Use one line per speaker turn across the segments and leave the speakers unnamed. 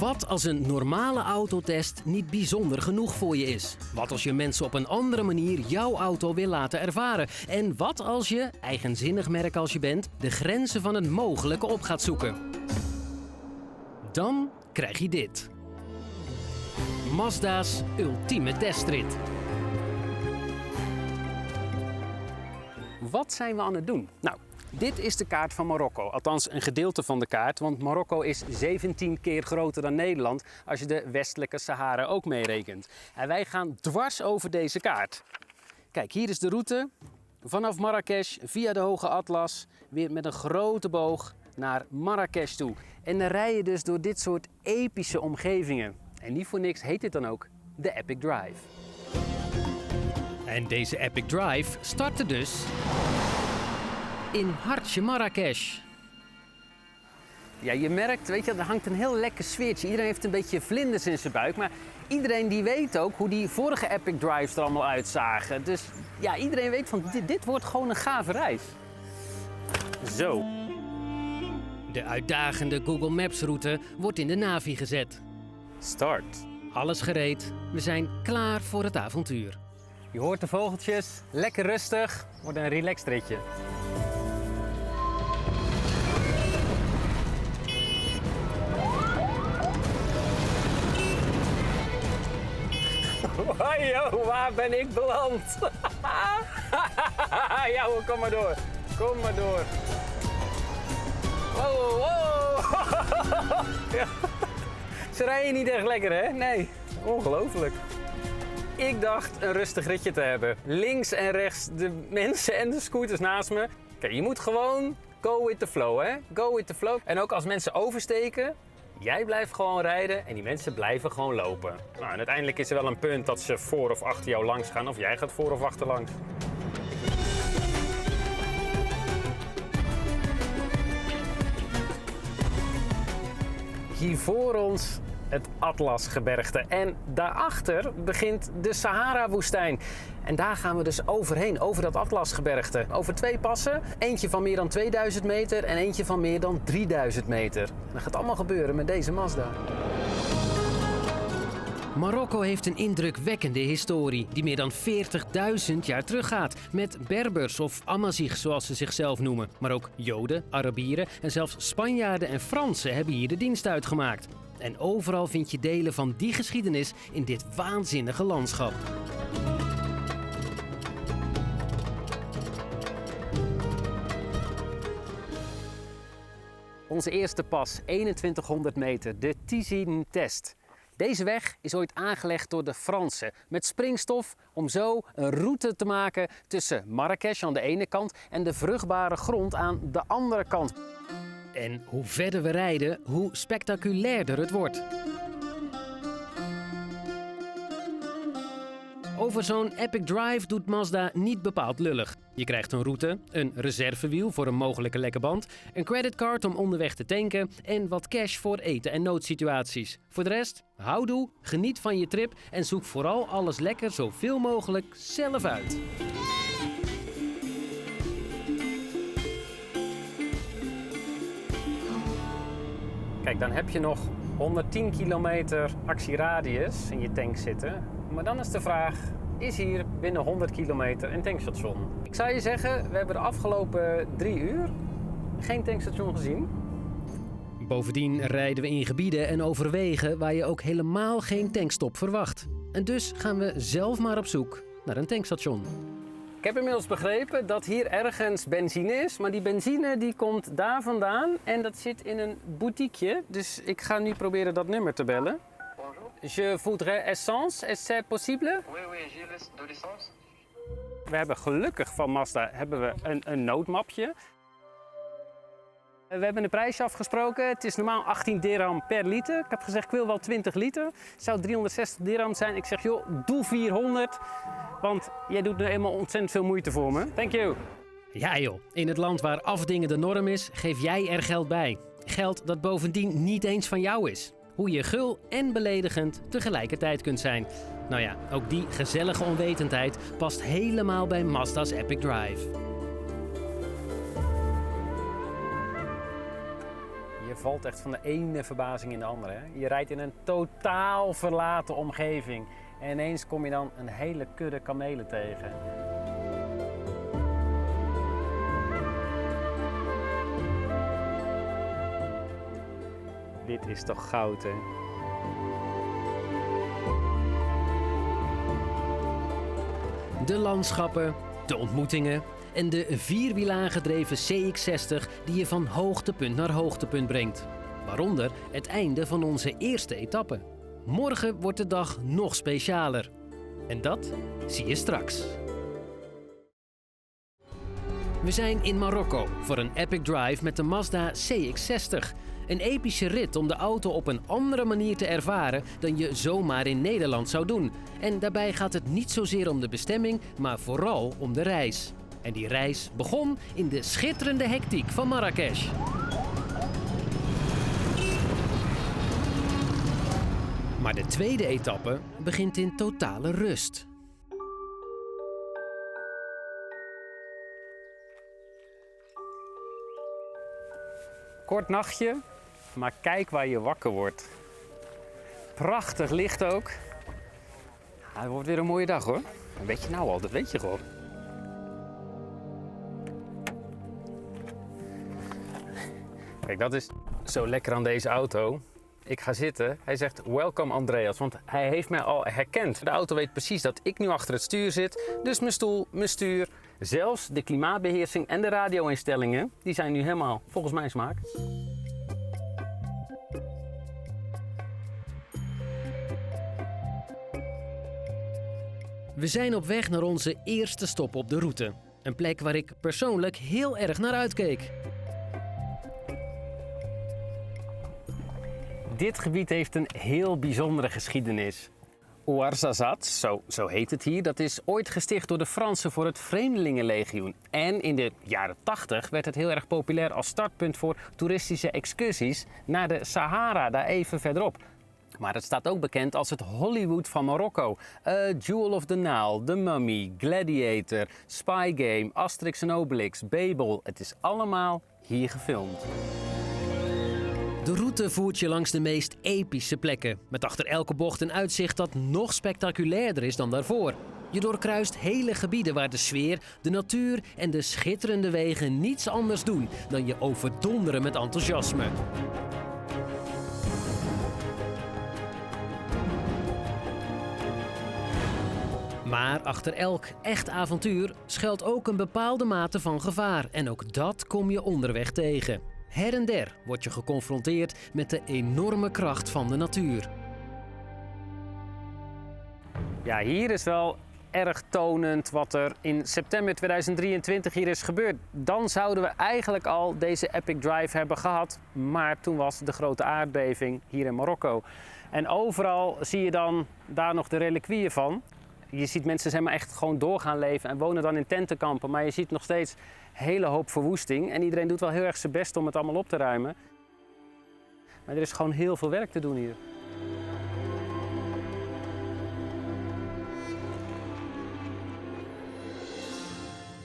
Wat als een normale autotest niet bijzonder genoeg voor je is? Wat als je mensen op een andere manier jouw auto wil laten ervaren? En wat als je, eigenzinnig merk als je bent, de grenzen van het mogelijke op gaat zoeken? Dan krijg je dit. Mazda's ultieme testrit. Wat zijn we aan het doen? Nou, dit is de kaart van Marokko. Althans, een gedeelte van de kaart. Want Marokko is 17 keer groter dan Nederland als je de westelijke Sahara ook meerekent. En wij gaan dwars over deze kaart. Kijk, hier is de route. Vanaf Marrakesh via de Hoge Atlas. Weer met een grote boog naar Marrakesh toe. En dan rij je dus door dit soort epische omgevingen. En niet voor niks heet dit dan ook de Epic Drive. En deze Epic Drive startte dus in hartje Marrakesh. Ja, je merkt, weet je, er hangt een heel lekker sfeertje. Iedereen heeft een beetje vlinders in zijn buik. Maar iedereen die weet ook hoe die vorige Epic Drives er allemaal uitzagen. Dus ja, iedereen weet van dit wordt gewoon een gave reis. Zo. De uitdagende Google Maps route wordt in de Navi gezet. Start. Alles gereed. We zijn klaar voor het avontuur. Je hoort de vogeltjes. Lekker rustig. Wordt een relaxed ritje. Yo, waar ben ik beland? Ja hoor, kom maar door. Kom maar door. Wow, wow. Ja. Ze rijden niet echt lekker, hè? Nee, ongelooflijk. Ik dacht een rustig ritje te hebben. Links en rechts de mensen en de scooters naast me. Kijk, je moet gewoon go with the flow, hè? Go with the flow. En ook als mensen oversteken, jij blijft gewoon rijden en die mensen blijven gewoon lopen. Nou, en uiteindelijk is er wel een punt dat ze voor of achter jou langs gaan of jij gaat voor of achter langs. Hier voor ons het Atlasgebergte en daarachter begint de Sahara-woestijn. En daar gaan we dus overheen, over dat Atlasgebergte. Over 2 passen, eentje van meer dan 2000 meter en eentje van meer dan 3000 meter. En dat gaat allemaal gebeuren met deze Mazda. Marokko heeft een indrukwekkende historie die meer dan 40.000 jaar teruggaat. Met Berbers of Amazigh zoals ze zichzelf noemen. Maar ook Joden, Arabieren en zelfs Spanjaarden en Fransen hebben hier de dienst uitgemaakt. En overal vind je delen van die geschiedenis in dit waanzinnige landschap. Onze eerste pas, 2100 meter, de Tizi Test. Deze weg is ooit aangelegd door de Fransen met springstof om zo een route te maken tussen Marrakesh aan de ene kant en de vruchtbare grond aan de andere kant. En hoe verder we rijden, hoe spectaculairder het wordt. Over zo'n Epic Drive doet Mazda niet bepaald lullig. Je krijgt een route, een reservewiel voor een mogelijke lekke band, een creditcard om onderweg te tanken en wat cash voor eten en noodsituaties. Voor de rest, houdoe, geniet van je trip en zoek vooral alles lekker zoveel mogelijk zelf uit. Kijk, dan heb je nog 110 kilometer actieradius in je tank zitten. Maar dan is de vraag, is hier binnen 100 kilometer een tankstation? Ik zou je zeggen, we hebben de afgelopen 3 uur geen tankstation gezien. Bovendien rijden we in gebieden en over wegen waar je ook helemaal geen tankstop verwacht. En dus gaan we zelf maar op zoek naar een tankstation. Ik heb inmiddels begrepen dat hier ergens benzine is, maar die benzine die komt daar vandaan en dat zit in een boutiqueje. Dus ik ga nu proberen dat nummer te bellen. Je voudrais essence, est-ce possible?
Oui, j'ai de l'essence.
We hebben gelukkig van Mazda een noodmapje. We hebben een prijsje afgesproken. Het is normaal 18 dirham per liter. Ik heb gezegd, ik wil wel 20 liter. Het zou 360 dirham zijn. Ik zeg, joh, doe 400. Want jij doet nu eenmaal ontzettend veel moeite voor me. Thank you. Ja joh, in het land waar afdingen de norm is, geef jij er geld bij. Geld dat bovendien niet eens van jou is. Hoe je gul en beledigend tegelijkertijd kunt zijn. Nou ja, ook die gezellige onwetendheid past helemaal bij Mazda's Epic Drive. Je valt echt van de ene verbazing in de andere. Hè? Je rijdt in een totaal verlaten omgeving. En ineens kom je dan een hele kudde kamelen tegen. Dit is toch goud, hè?
De landschappen, de ontmoetingen en de vierwiel aangedreven CX-60 die je van hoogtepunt naar hoogtepunt brengt. Waaronder het einde van onze eerste etappe. Morgen wordt de dag nog specialer. En dat zie je straks. We zijn in Marokko voor een epic drive met de Mazda CX-60. Een epische rit om de auto op een andere manier te ervaren dan je zomaar in Nederland zou doen. En daarbij gaat het niet zozeer om de bestemming, maar vooral om de reis. En die reis begon in de schitterende hectiek van Marrakesh. Maar de tweede etappe begint in totale rust.
Kort nachtje, maar kijk waar je wakker wordt. Prachtig licht ook. Ja, het wordt weer een mooie dag hoor. Dat weet je nou al, dat weet je gewoon. Kijk, dat is zo lekker aan deze auto. Ik ga zitten. Hij zegt, welcome Andreas, want hij heeft mij al herkend. De auto weet precies dat ik nu achter het stuur zit. Dus mijn stoel, mijn stuur, zelfs de klimaatbeheersing en de radio-instellingen, die zijn nu helemaal volgens mijn smaak.
We zijn op weg naar onze eerste stop op de route. Een plek waar ik persoonlijk heel erg naar uitkeek.
Dit gebied heeft een heel bijzondere geschiedenis. Ouarzazate, zo heet het hier, dat is ooit gesticht door de Fransen voor het Vreemdelingenlegioen. En in de jaren 80 werd het heel erg populair als startpunt voor toeristische excursies naar de Sahara, daar even verderop. Maar het staat ook bekend als het Hollywood van Marokko. Jewel of the Nile, The Mummy, Gladiator, Spy Game, Asterix en Obelix, Babel. Het is allemaal hier gefilmd.
De route voert je langs de meest epische plekken, met achter elke bocht een uitzicht dat nog spectaculairder is dan daarvoor. Je doorkruist hele gebieden waar de sfeer, de natuur en de schitterende wegen niets anders doen dan je overdonderen met enthousiasme. Maar achter elk echt avontuur schuilt ook een bepaalde mate van gevaar en ook dat kom je onderweg tegen. Her en der word je geconfronteerd met de enorme kracht van de natuur.
Ja, hier is wel erg tonend wat er in september 2023 hier is gebeurd. Dan zouden we eigenlijk al deze epic drive hebben gehad, maar toen was de grote aardbeving hier in Marokko. En overal zie je dan daar nog de reliquieën van. Je ziet mensen zeg maar echt gewoon doorgaan leven en wonen dan in tentenkampen, maar je ziet nog steeds een hele hoop verwoesting. En iedereen doet wel heel erg zijn best om het allemaal op te ruimen. Maar er is gewoon heel veel werk te doen hier.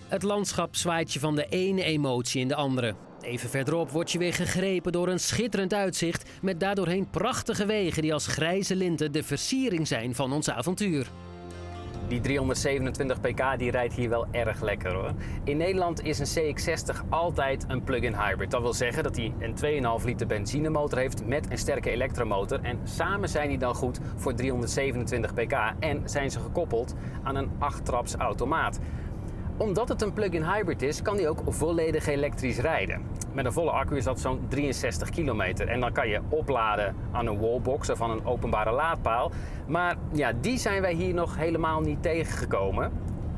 Het landschap zwaait je van de ene emotie in de andere. Even verderop word je weer gegrepen door een schitterend uitzicht met daardoorheen prachtige wegen die als grijze linten de versiering zijn van ons avontuur.
Die 327 pk die rijdt hier wel erg lekker hoor. In Nederland is een CX-60 altijd een plug-in hybrid. Dat wil zeggen dat hij een 2,5 liter benzinemotor heeft met een sterke elektromotor. En samen zijn die dan goed voor 327 pk en zijn ze gekoppeld aan een 8-traps automaat. Omdat het een plug-in hybrid is, kan die ook volledig elektrisch rijden. Met een volle accu is dat zo'n 63 kilometer. En dan kan je opladen aan een wallbox of aan een openbare laadpaal. Maar ja, die zijn wij hier nog helemaal niet tegengekomen.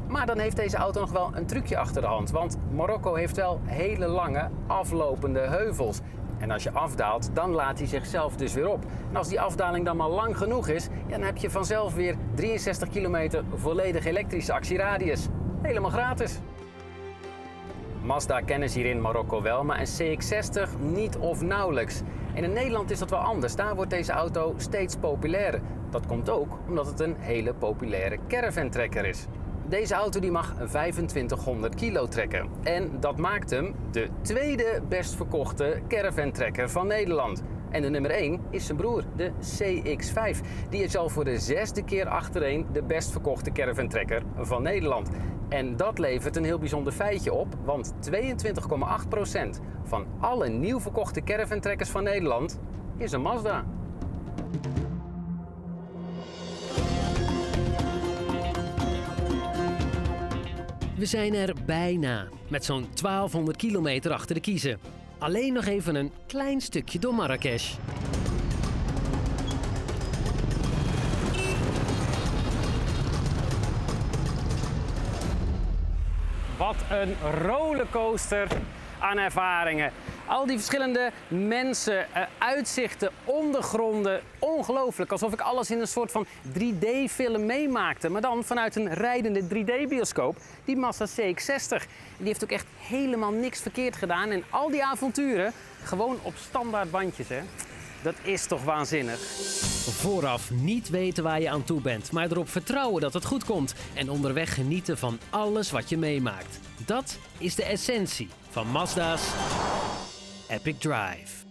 Maar dan heeft deze auto nog wel een trucje achter de hand. Want Marokko heeft wel hele lange, aflopende heuvels. En als je afdaalt, dan laat hij zichzelf dus weer op. En als die afdaling dan maar lang genoeg is, ja, dan heb je vanzelf weer 63 kilometer volledig elektrische actieradius. Helemaal gratis. Mazda kennen ze hier in Marokko wel, maar een CX-60 niet of nauwelijks. En in Nederland is dat wel anders. Daar wordt deze auto steeds populairder. Dat komt ook omdat het een hele populaire caravan-trekker is. Deze auto die mag 2500 kilo trekken. En dat maakt hem de tweede best verkochte caravan trekker van Nederland. En de nummer 1 is zijn broer, de CX-5. Die is al voor de 6e keer achtereen de best verkochte caravan trekker van Nederland. En dat levert een heel bijzonder feitje op, want 22,8% van alle nieuw verkochte caravan trekkers van Nederland is een Mazda.
We zijn er bijna, met zo'n 1200 kilometer achter de kiezen. Alleen nog even een klein stukje door Marrakesh.
Wat een rollercoaster aan ervaringen. Al die verschillende mensen, uitzichten, ondergronden. Ongelooflijk, alsof ik alles in een soort van 3D-film meemaakte. Maar dan vanuit een rijdende 3D-bioscoop, die Mazda CX-60. Die heeft ook echt helemaal niks verkeerd gedaan. En al die avonturen gewoon op standaard bandjes, hè. Dat is toch waanzinnig.
Vooraf niet weten waar je aan toe bent, maar erop vertrouwen dat het goed komt. En onderweg genieten van alles wat je meemaakt. Dat is de essentie van Mazda's Epic Drive.